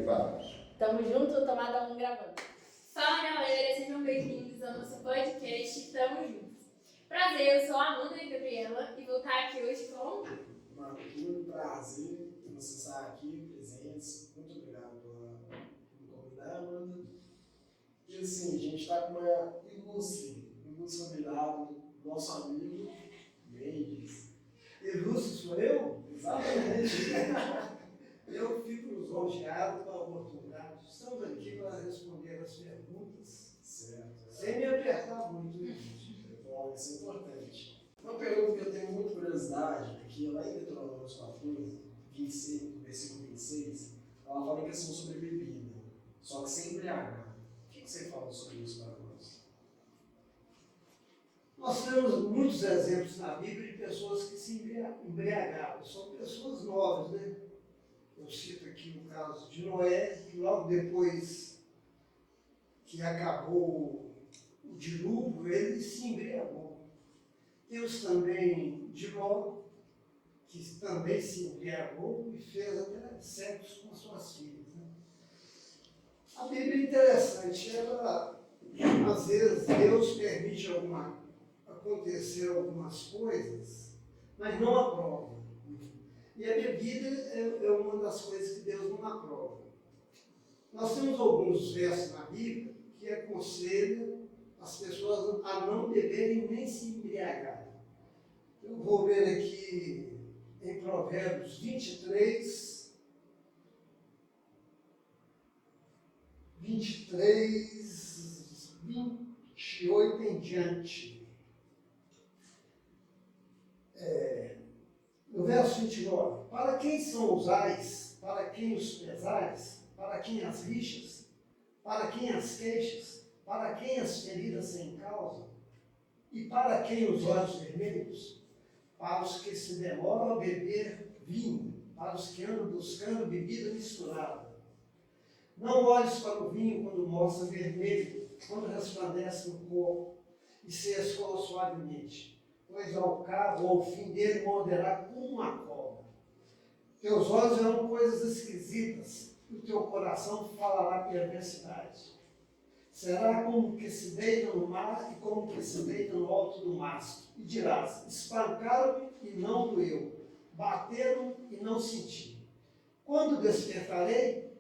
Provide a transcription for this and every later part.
Fábio. Tamo junto, tomada 1 gravando. Fala galera, sejam bem-vindos ao nosso podcast Tamo Juntos. Prazer, eu sou a Amanda e a Gabriela e vou estar aqui hoje com... Marquinhos, prazer em você estar aqui presentes. Muito obrigado por me convidar, Amanda. E assim, a gente está com uma ilustre convidado, nosso amigo Mendes. Ilustre sou eu? Exatamente. Eu fico lisonjeado com a oportunidade. Estamos aqui para responder as perguntas, Certo. sem me apertar muito. Bom, isso é importante. Uma pergunta que eu tenho muita curiosidade, aqui lá em Deuteronômio 14, 25, versículo 26, ela fala em questão sobre bebida, só que sem embriagar. O que você fala sobre isso para nós? Nós temos muitos exemplos na Bíblia de pessoas que se embriagaram. São pessoas novas, né? Eu cito aqui o caso de Noé, que logo depois que acabou o dilúvio, ele se embriagou. Temos também de Ló, que também se embriagou e fez até sexo com suas filhas. Né? A Bíblia é interessante, ela, às vezes, Deus permite acontecer algumas coisas, mas não aprova. E a bebida é uma das coisas que Deus não aprova. Nós temos alguns versos na Bíblia que aconselham as pessoas a não beberem nem se embriagarem. Eu vou ver aqui em Provérbios 23, 28 em diante. No verso 29, para quem são os ais, para quem os pesares, para quem as rixas, para quem as queixas, para quem as feridas sem causa, e para quem os olhos vermelhos? Para os que se demoram a beber vinho, para os que andam buscando bebida misturada. Não olhes para o vinho quando mostra vermelho, quando resplandece no corpo, e se escoa suavemente, pois ao cabo ou ao fim dele morderá como uma cobra. Teus olhos verão coisas esquisitas, e o teu coração falará perversidade. Será como que se deita no mar e como que se deita no alto do mastro. E dirás, espancaram-me e não doeu, bateram e não senti. Quando despertarei,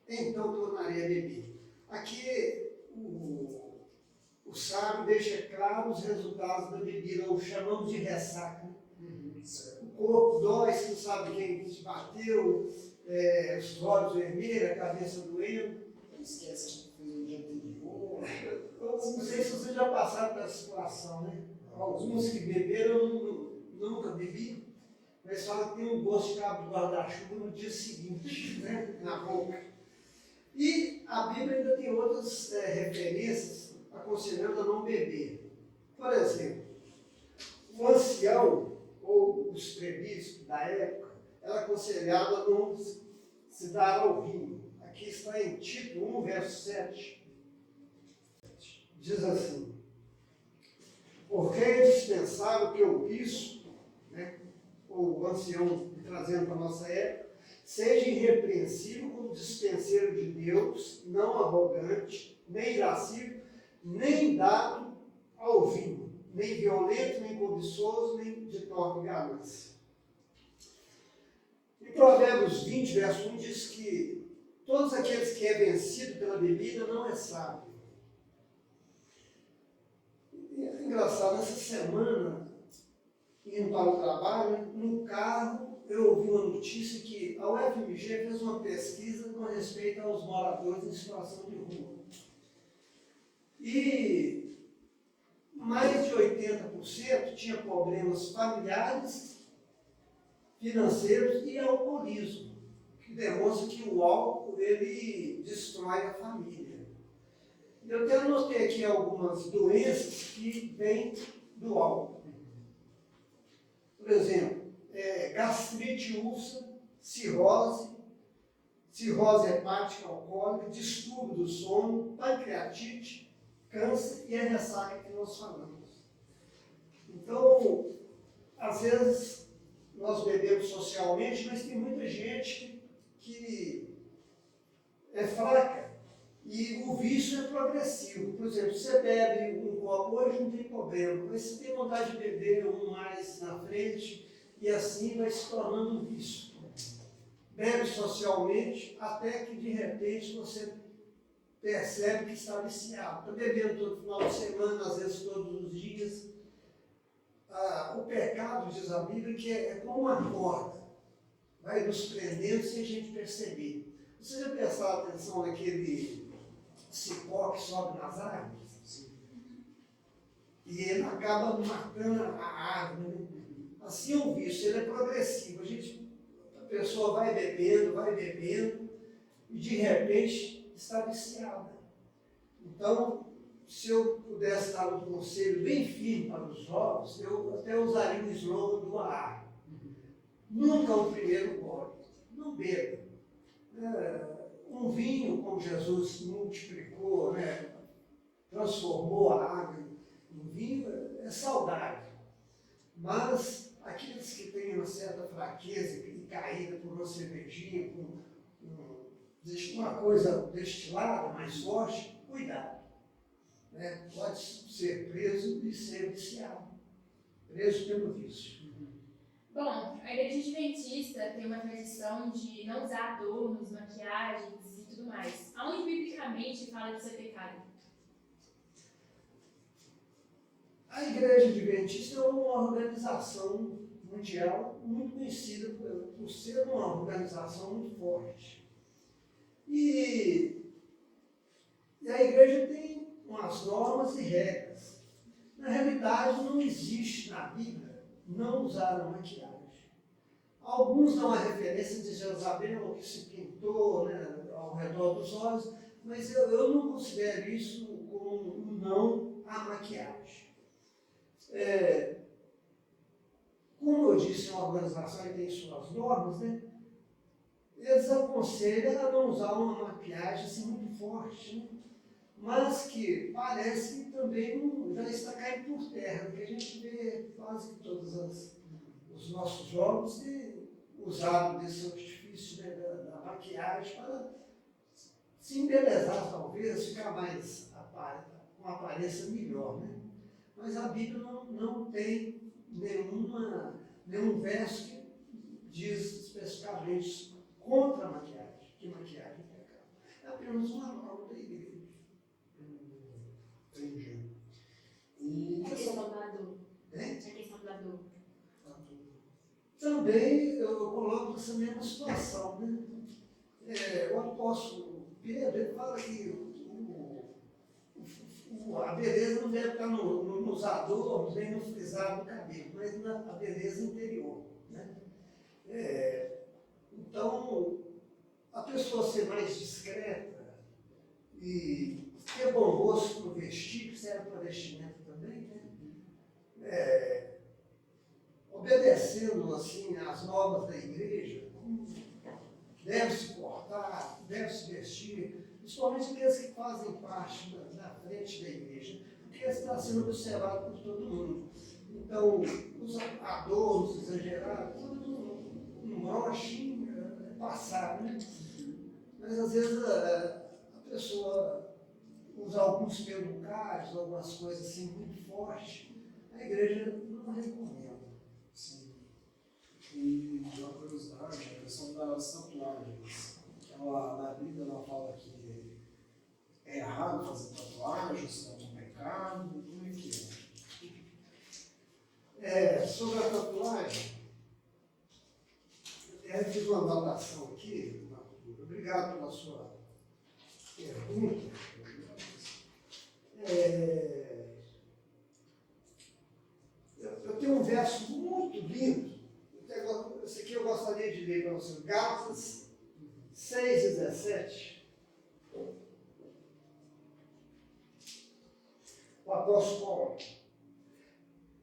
então tornarei a beber. Aqui o sábio deixa claro os resultados da bebida, ou chamamos de ressaca. O corpo dói, você não sabe quem te bateu, os olhos vermelhos, a cabeça doendo. Esquece que fez no dia anterior. Eu não sei se vocês já passaram pela situação, né? Alguns que beberam, eu nunca bebi, mas falam que tem um gosto de cabo de guarda-chuva no dia seguinte, né? Na boca. E a Bíblia ainda tem outras referências aconselhando a não beber. Por exemplo, o ancião, ou os previstos da época, era aconselhado a não se dar ao vinho. Aqui está em Tito 1, verso 7. Diz assim: porque é indispensável que o bispo, né, ou o ancião, trazendo para a nossa época, seja irrepreensível como dispenseiro de Deus, não arrogante, nem irascível, nem dado ao vinho, nem violento, nem cobiçoso, nem de torpe ganância. Em Provérbios 20, verso 1, diz que todos aqueles que é vencido pela bebida não é sábio. E é engraçado, essa semana, indo para o trabalho, no carro, eu ouvi uma notícia que a UFMG fez uma pesquisa com respeito aos moradores em situação de rua. E mais de 80% tinha problemas familiares, financeiros e alcoolismo, que demonstra que o álcool, ele destrói a família. Eu até anotei aqui algumas doenças que vêm do álcool. Por exemplo, gastrite, úlcera, cirrose hepática alcoólica, distúrbio do sono, pancreatite, câncer e a ressaca que nós falamos. Então, às vezes, nós bebemos socialmente, mas tem muita gente que é fraca e o vício é progressivo. Por exemplo, você bebe um copo hoje, não tem problema, mas você tem vontade de beber um mais na frente e assim vai se tornando um vício. Bebe socialmente até que de repente você percebe que está viciado. Está bebendo todo final de semana, às vezes todos os dias. O pecado, diz a Bíblia, que é como uma corda, vai nos prendendo sem a gente perceber. Vocês já prestaram atenção naquele cipó que sobe nas árvores? Sim. E ele acaba matando a árvore. Né? Assim é o vício, ele é progressivo. A pessoa vai bebendo, e de repente está viciada. Então, se eu pudesse dar um conselho bem firme para os jovens, eu até usaria o slogan do AA. Nunca o primeiro gole. Não beba. Um vinho, como Jesus multiplicou, né, transformou a água em vinho, é saudável. Mas aqueles que têm uma certa fraqueza e caída por uma cervejinha, com uma coisa destilada mais forte, cuidado. Né? Pode ser preso e ser viciado. Preso pelo vício. Bom, a igreja adventista tem uma tradição de não usar adornos, maquiagens e tudo mais. Aonde biblicamente fala de ser pecado? A igreja adventista é uma organização mundial muito conhecida por ser uma organização muito forte. E a igreja tem umas normas e regras. Na realidade, não existe na Bíblia não usar a maquiagem. Alguns dão a referência de Jezabel, que se pintou, né, ao redor dos olhos, mas eu não considero isso como um não à maquiagem. Como eu disse, uma organização que tem suas normas, né? Eles aconselham a não usar uma maquiagem assim, muito forte, né? Mas que parece que também já está caindo por terra, porque a gente vê quase que todos os nossos jovens usaram desse artifício, né, da maquiagem para se embelezar, talvez, ficar mais com uma aparência melhor, né? Mas a Bíblia não tem nenhum verso que diz especificamente contra a maquiagem, que maquiagem é pecado. É apenas uma norma da igreja. Entendi. E A questão da dor. Né? A questão da dor. Também eu coloco essa mesma situação, né? O apóstolo Pedro, ele fala que a beleza não deve estar nos adornos, nem no frisado do cabelo, mas na beleza interior, né? Então, a pessoa ser mais discreta e ter bom gosto para o vestir, que serve para vestimento também, né? Obedecendo assim às normas da igreja, deve se portar, deve se vestir, principalmente aqueles que fazem parte da frente da igreja, porque está sendo observado por todo mundo. Então, os adornos exagerados, tudo um broche passado, né? Mas às vezes a pessoa usa alguns pelucários, algumas coisas assim muito fortes, a igreja não recomenda. Sim. E uma curiosidade, a questão das tatuagens. Na Bíblia ela fala que é errado fazer tatuagem, se não é um pecado, como é que é? Sobre a tatuagem, eu fiz uma anotação aqui, Arthur. Obrigado pela sua pergunta. Eu tenho um verso muito lindo. Esse aqui eu gostaria de ler para você. Gálatas 6,17. O apóstolo Paulo.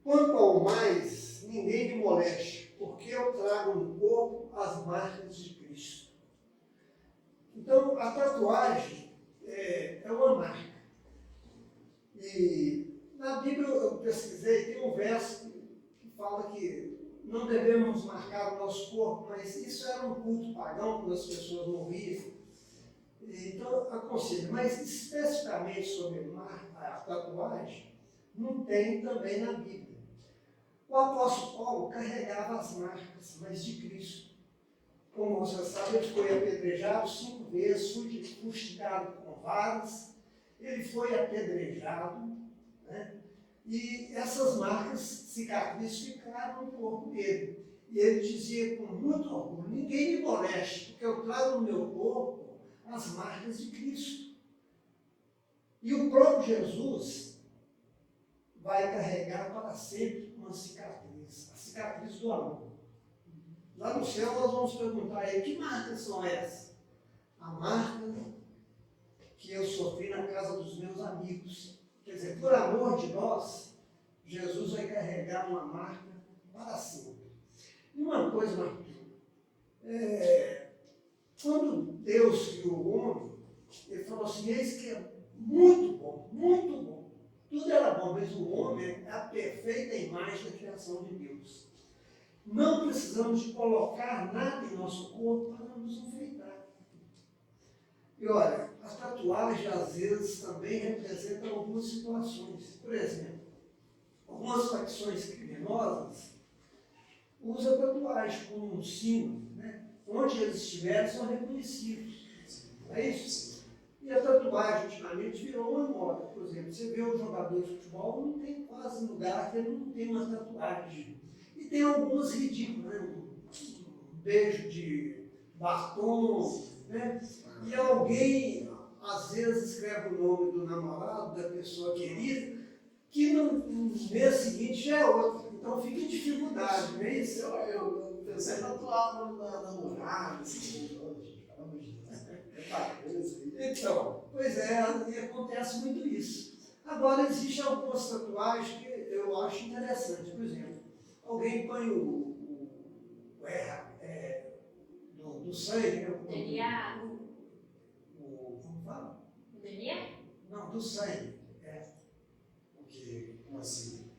Quanto ao mais, ninguém me moleste, porque eu trago no corpo as marcas de Cristo. Então, a tatuagem é uma marca. E na Bíblia eu pesquisei, tem um verso que fala que não devemos marcar o nosso corpo, mas isso era um culto pagão, quando as pessoas morriam. E então aconselho, mas especificamente sobre a tatuagem, não tem também na Bíblia. O apóstolo Paulo carregava as marcas, mas de Cristo. Como você sabe, ele foi apedrejado 5 vezes, fustigado com varas, ele foi apedrejado, né? E essas marcas, cicatrizes, ficaram no corpo dele. E ele dizia com muito orgulho: ninguém me moleste, porque eu trago no meu corpo as marcas de Cristo. E o próprio Jesus vai carregar para sempre uma cicatriz, a cicatriz do amor. Lá no céu nós vamos perguntar a ele: que marcas são essas? A marca que eu sofri na casa dos meus amigos. Quer dizer, por amor de nós, Jesus vai carregar uma marca para sempre. E uma coisa, Marquinhos, quando Deus criou o homem, ele falou assim: eis que é muito bom, muito bom. Tudo era bom, mas o homem é a perfeita imagem da criação de Deus. Não precisamos de colocar nada em nosso corpo para nos enfeitar. E olha, as tatuagens às vezes também representam algumas situações. Por exemplo, algumas facções criminosas usam tatuagem como um símbolo, né? Onde eles estiverem são reconhecidos. É isso? E a tatuagem ultimamente virou uma moda. Por exemplo, você vê um jogador de futebol, não tem quase lugar que ele não tem uma tatuagem. E tem algumas ridículas, né? Um beijo de batom, né? E alguém, às vezes, escreve o nome do namorado, da pessoa querida, que no mês seguinte já é outro. Então fica em dificuldade, não é isso? Eu pensei em tatuar o nome da namorada, assim, pelo amor de Deus. Então, pois é, e acontece muito isso. Agora, existem algumas tatuagens que eu acho interessante. Por exemplo, alguém põe do sangue, né? DNA. Como fala? O DNA? Não, do sangue. O quê? Como assim?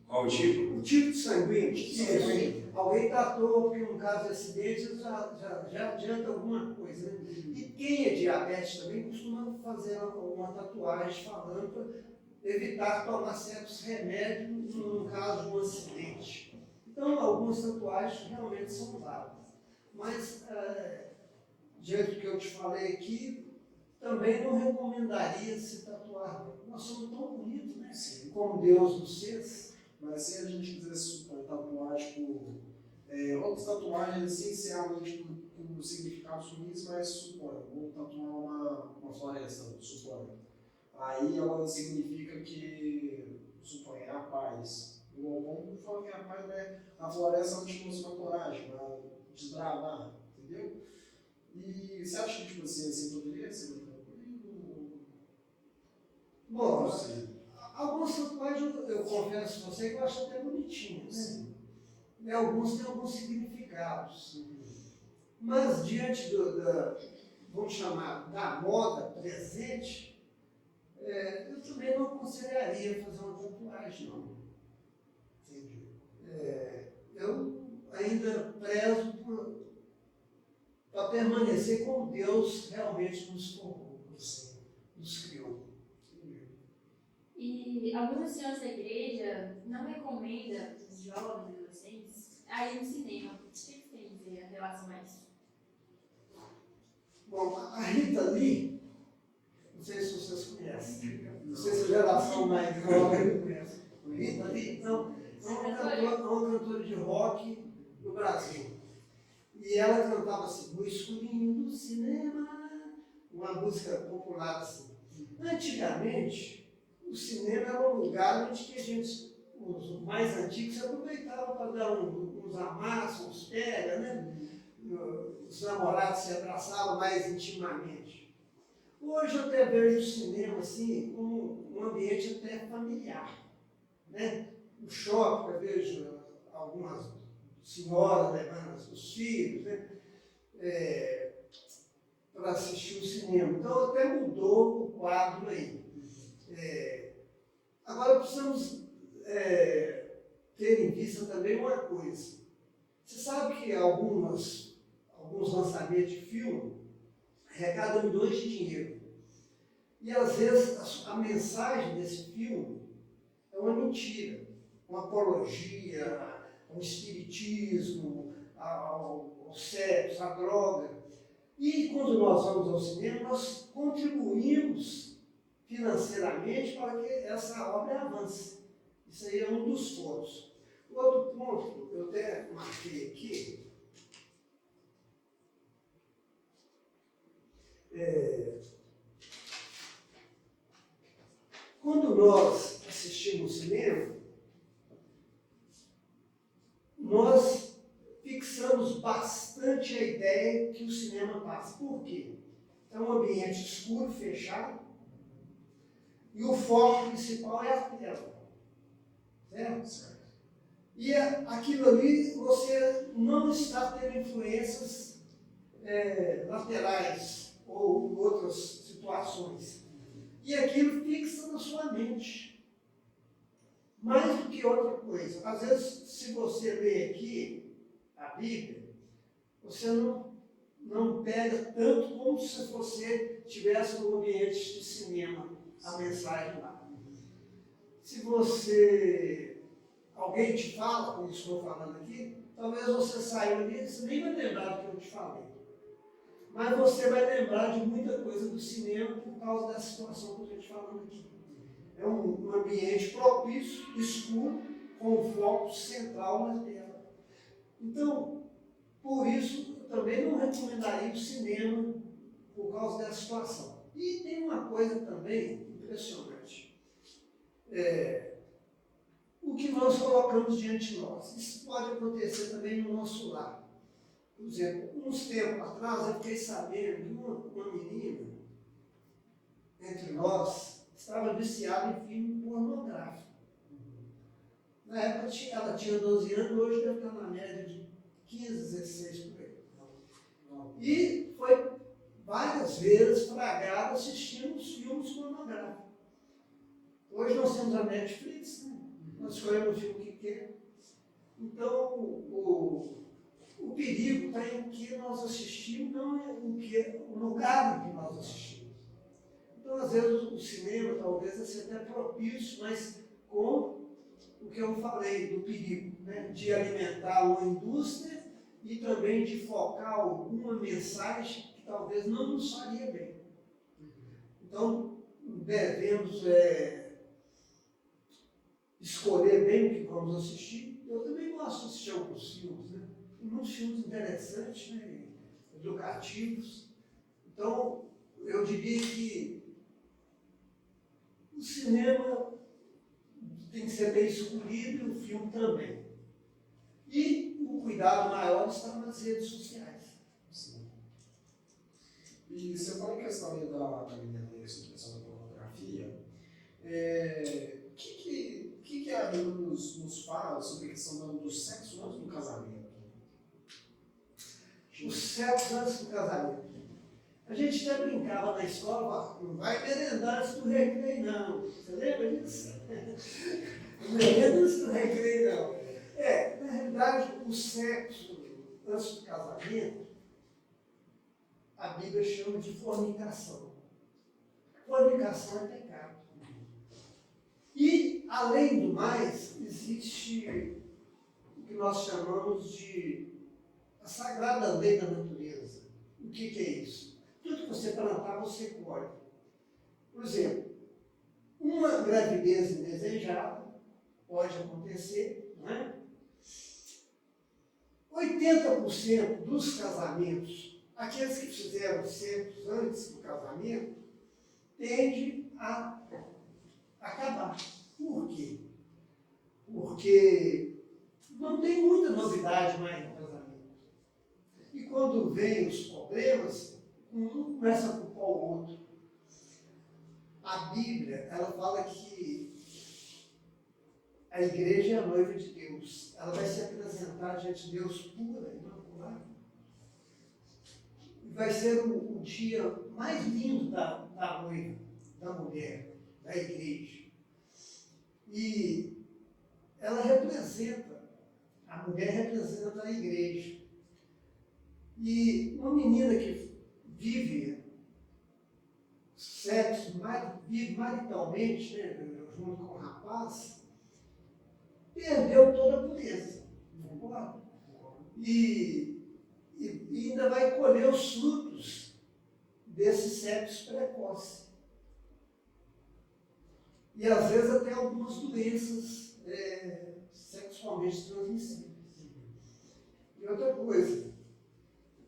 Qual o tipo? O tipo de sanguíneo. Sanguíneo. Alguém tatuou porque no caso de acidente já adianta alguma coisa, né? E quem é diabetes também costuma fazer uma tatuagem falando para evitar tomar certos remédios no caso de um acidente. Então, algumas tatuagens realmente são válidas. Mas, diante do que eu te falei aqui, também não recomendaria se tatuar. Nós somos tão bonitos, né? Sim. Como Deus nos fez. Mas se a gente quiser supor tatuar, tipo, outras tatuagens essencialmente com significados ruins, mas suponho, vou tatuar uma floresta, suponho. Aí ela significa que, suponho, é a paz. O Obon fala que a paz é a floresta não te trouxe uma coragem, para desbravar, entendeu? E você acha que, tipo assim poderia ser tranquilo? Bom, Não sei. algumas tatuagens eu confesso a você que eu acho até bonitinhas, né? E alguns têm alguns significados. Mas diante vamos chamar, da moda presente, eu também não aconselharia fazer uma tatuagem, não. Entendi. Eu ainda prezo para permanecer como Deus realmente nos formou, nos criou. E alguns senhores da igreja não recomendam os jovens, adolescentes, a ir no cinema. O que você tem a dizer em relação a isso? Bom, a Rita Lee, não sei se vocês conhecem, não sei se a geração mais jovem conhece. Rita Lee, não, é uma cantora de rock do Brasil. E ela cantava assim: no escurinho do cinema, uma música popular assim. Antigamente, o cinema era um lugar onde que a gente, os mais antigos, se aproveitavam para dar uns amassos, uns pega, né? Os namorados se abraçavam mais intimamente. Hoje eu até vejo o cinema assim como um ambiente até familiar, né? No shopping eu vejo algumas senhoras levando os filhos, né? Para assistir o cinema. Então até mudou o quadro aí. Agora precisamos ter em vista também uma coisa. Você sabe que alguns lançamentos de filme arrecada milhões de dinheiro. E às vezes a mensagem desse filme é uma mentira, uma apologia, um espiritismo, ao sexo, à droga. E quando nós vamos ao cinema, nós contribuímos financeiramente para que essa obra avance. Isso aí é um dos pontos. Outro ponto, eu até marquei aqui, quando nós assistimos cinema, nós fixamos bastante a ideia que o cinema passa. Por quê? É um ambiente escuro, fechado, e o foco principal é a tela. Certo? E aquilo ali, você não está tendo influências laterais ou outras situações. E aquilo fixa na sua mente. Mais do que outra coisa. Às vezes, se você lê aqui a Bíblia, você não pega tanto como se você estivesse no ambiente de cinema, a mensagem lá. Se alguém te fala, como estou falando aqui, talvez você saia ali e você nem vai lembrar do que eu te falei. Mas você vai lembrar de muita coisa do cinema por causa da situação que eu estou te falando aqui. É um ambiente propício, escuro, com o foco central na tela. Então, por isso, eu também não recomendaria o cinema por causa dessa situação. E tem uma coisa também impressionante. O que nós colocamos diante de nós. Isso pode acontecer também no nosso lar. Por exemplo, uns tempos atrás, eu fiquei sabendo que uma menina, entre nós, estava viciada em filme pornográfico. Na época, ela tinha 12 anos, hoje deve estar na média de 15, 16 por aí. E foi várias vezes fragada assistindo os filmes pornográficos. Hoje nós temos a Netflix, né? Nós escolhemos o filme que quer. Então, o perigo está em que nós assistimos, não é o lugar em que nós assistimos. Então, às vezes, o cinema talvez seja até propício, mas com o que eu falei do perigo, né? De alimentar uma indústria e também de focar alguma mensagem que talvez não nos faria bem. Então, devemos escolher bem o que vamos assistir. Eu também gosto de assistir alguns filmes, né? Tem muitos filmes interessantes, né? Educativos. Então, eu diria que o cinema tem que ser bem escolhido e o filme também. E o cuidado maior está nas redes sociais. Sim. E você fala em questão aí da menina aí, essa questão da pornografia. O que a Bíblia nos fala sobre a questão do sexo antes do casamento? O sexo antes do casamento. A gente até brincava na escola, não vai merendar antes do recreio, não. Você lembra disso? Não merenda antes do recreio, não. Na realidade, o sexo antes do casamento, a Bíblia chama de fornicação. Fornicação é pecado. E, além do mais, existe o que nós chamamos de a sagrada lei da natureza. O que é isso? Tudo que você plantar, você colhe. Por exemplo, uma gravidez indesejada pode acontecer, não é? 80% dos casamentos, aqueles que fizeram sexo antes do casamento, tendem a acabar. Por quê? Porque não tem muita novidade mais no casamento. E quando vem os problemas, um começa a culpar o outro. A Bíblia, ela fala que a igreja é a noiva de Deus. Ela vai se apresentar diante de Deus pura, imaculada. E vai ser o dia mais lindo da noiva, da mulher, da igreja. E ela representa, a mulher representa a igreja. E uma menina que vive sexo, vive maritalmente, né, junto com o rapaz, perdeu toda a pureza. Concorda? E ainda vai colher os frutos desse sexo precoce. E às vezes até algumas doenças sexualmente transmissíveis. E outra coisa,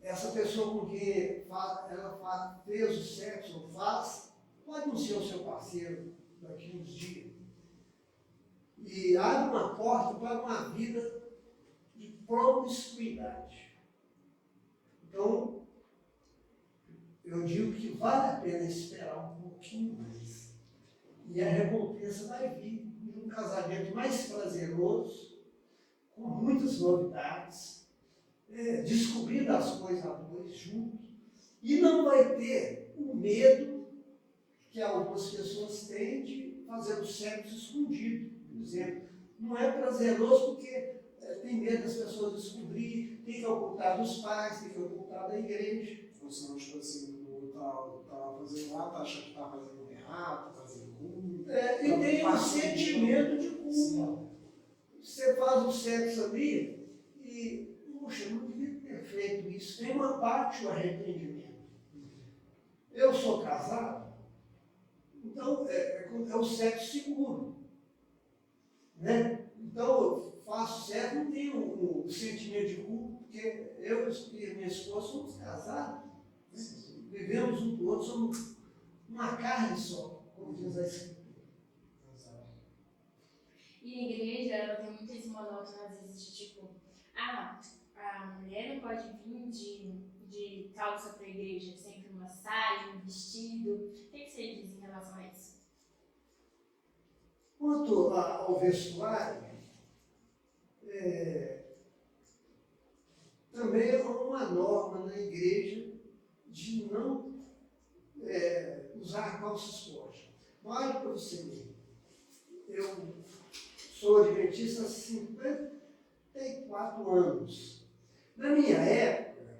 essa pessoa com quem ela fez o sexo ou faz, pode não ser o seu parceiro daqui uns dias. E abre uma porta para uma vida de promiscuidade. Então, eu digo que vale a pena esperar um pouquinho mais. E a recompensa vai vir de um casamento mais prazeroso, com muitas novidades, descobrindo as coisas a dois juntos, e não vai ter o medo que algumas pessoas têm de fazer o sexo escondido, por exemplo. Não é prazeroso porque tem medo das pessoas descobrir, tem que ocultar dos pais, tem que ocultar da igreja. Ou senão, tipo assim, o outro tá fazendo lá, tá achando que tá fazendo errado, tá fazendo ruim. E tem um sentimento de culpa. Sim. Você faz o sexo ali e, puxa, não devia ter feito isso. Tem uma parte do arrependimento. Eu sou casado, então é o sexo seguro. Né? Então, eu faço sexo, não tenho o sentimento de culpa, porque eu e minha esposa somos casados. Né? Vivemos um com o outro, somos uma carne só, como diz a Escritura. E a igreja, ela tem muito esse monótono, às vezes, de tipo, a mulher não pode vir de calça para a igreja, sempre uma saia, um vestido. O que você diz em relação a isso? Quanto ao vestuário, também é uma norma na igreja de não usar calça esporte. Olha para você ver. Eu sou adventista há 54 anos. Na minha época,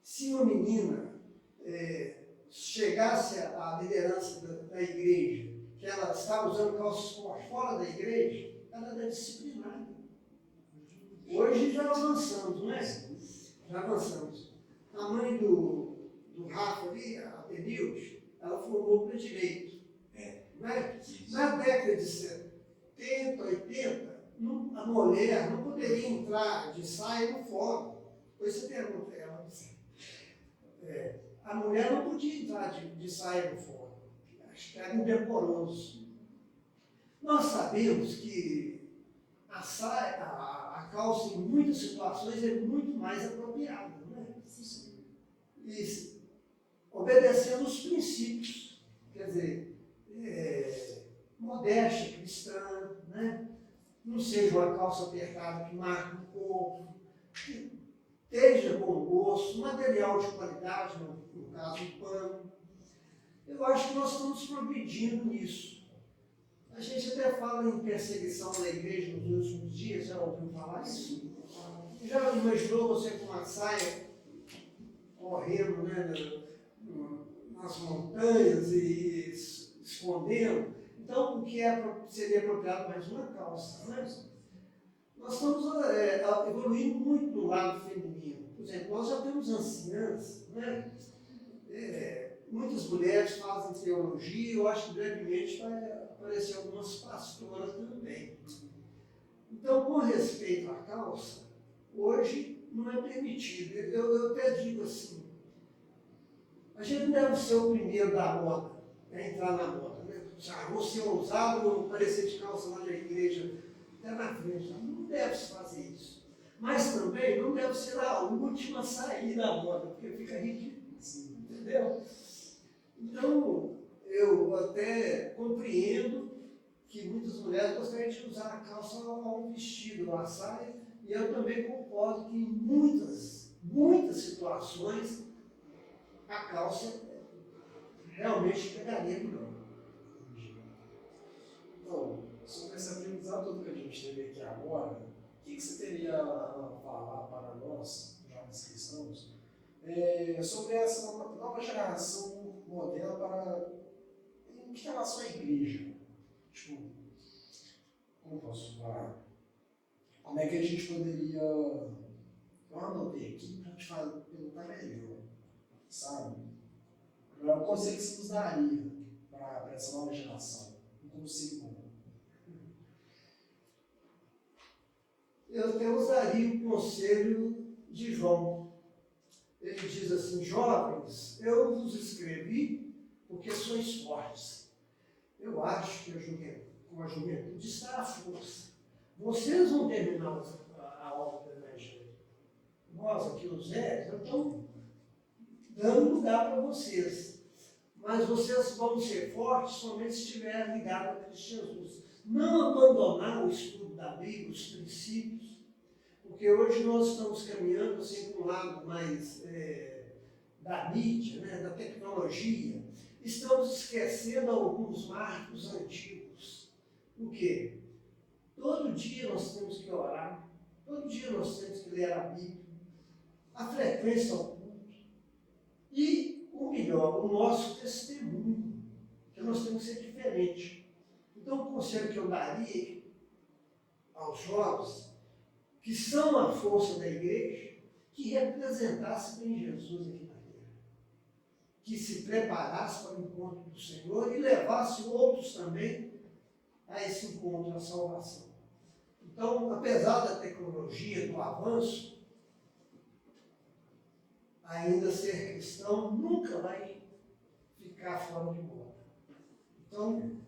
se uma menina chegasse à liderança da igreja, que ela estava usando calça esporte fora da igreja, ela era disciplinada. Hoje já avançamos, não é? Já avançamos. A mãe do Rafa ali, a Denilde, ela formou para direito. Né? Na década de 70, 80, a mulher não poderia entrar de saia no fórum. Depois você pergunta a ela. A mulher não podia entrar de saia no fórum. Acho que era indecoroso. Nós sabemos que a saia, a calça, em muitas situações, é muito mais apropriada, não é? E obedecendo os princípios, quer dizer, modéstia cristã, né? Não seja uma calça apertada que marca o corpo, que esteja com gosto, material de qualidade, no caso o pano. Eu acho que nós estamos progredindo nisso. A gente até fala em perseguição na igreja nos últimos dias, já ouviu falar isso? Já imaginou você com uma saia correndo, né, nas montanhas e escondendo? Então, o que seria apropriado mais uma calça, né? Nós estamos evoluindo muito no lado feminino. Por exemplo, nós já temos anciãs, né? Muitas mulheres fazem teologia, eu acho que brevemente vai aparecer algumas pastoras também. Então, com respeito à calça, hoje não é permitido. Eu até digo assim, a gente não deve ser o primeiro da moda, entrar na moda, né? Vou ser ousado, vou aparecer de calça lá na igreja, até na frente. Não deve se fazer isso. Mas também não deve ser a última a sair da moda, porque fica ridículo, entendeu? Então, eu até compreendo que muitas mulheres gostariam de usar a calça ou um vestido, uma saia, e eu também concordo que em muitas situações a calça realmente pegaria melhor. Então, sobre esse aprendizado todo que a gente teve aqui agora, o que você teria a falar para nós, jovens cristãos, sobre essa nova geração moderna para em relação à igreja, tipo, como posso falar? Como é que a gente poderia. Eu anotei aqui para te perguntar melhor, sabe? Qual é o conselho que você nos daria para essa nova geração? Um conselho bom. Eu até usaria o conselho de João. Ele diz assim: jovens, eu vos escrevi porque sois fortes. Eu acho que com a juventude está a força. Vocês vão terminar a obra do Evangelho. Nós aqui, os velhos, eu estou dando lugar para vocês. Mas vocês vão ser fortes somente se estiverem ligados a Cristo Jesus. Não abandonar o estudo da Bíblia, os princípios, porque hoje nós estamos caminhando assim para um lado mais da mídia, né, da tecnologia. Estamos esquecendo alguns marcos antigos. O quê? Todo dia nós temos que orar, todo dia nós temos que ler a Bíblia, a frequência ao culto e, o melhor, o nosso testemunho, que nós temos que ser diferente. Então, o conselho que eu daria aos jovens, que são a força da igreja, que representasse bem Jesus aqui na terra, que se preparasse para o encontro do Senhor e levasse outros também a esse encontro, a salvação. Então, apesar da tecnologia, do avanço, ainda ser cristão nunca vai ficar fora de moda. Então,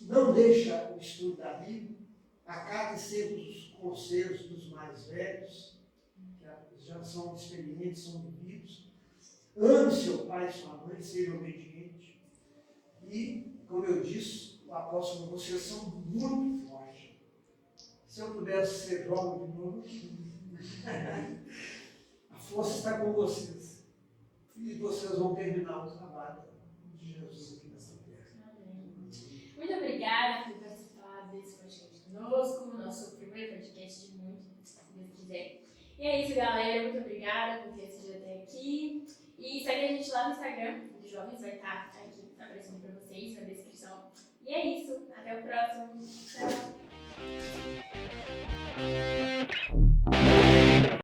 não deixa o estudo da Bíblia, acate sempre os conselhos dos mais velhos, que já são experientes, são vividos. Ame seu pai e sua mãe, seja obediente. E, como eu disse, o apóstolo, vocês são muito fortes. Se eu pudesse ser jovem de novo, a força está com vocês. E vocês vão terminar o trabalho de Jesus aqui nessa terra. Amém. Muito obrigada por participar desse podcast conosco, nosso primeiro podcast de muitos, se Deus quiser. E é isso, galera. Muito obrigada por ter assistido até aqui. E segue a gente lá no Instagram dos Jovens, vai estar aqui aparecendo para vocês na descrição. E é isso. Até o próximo. Tchau.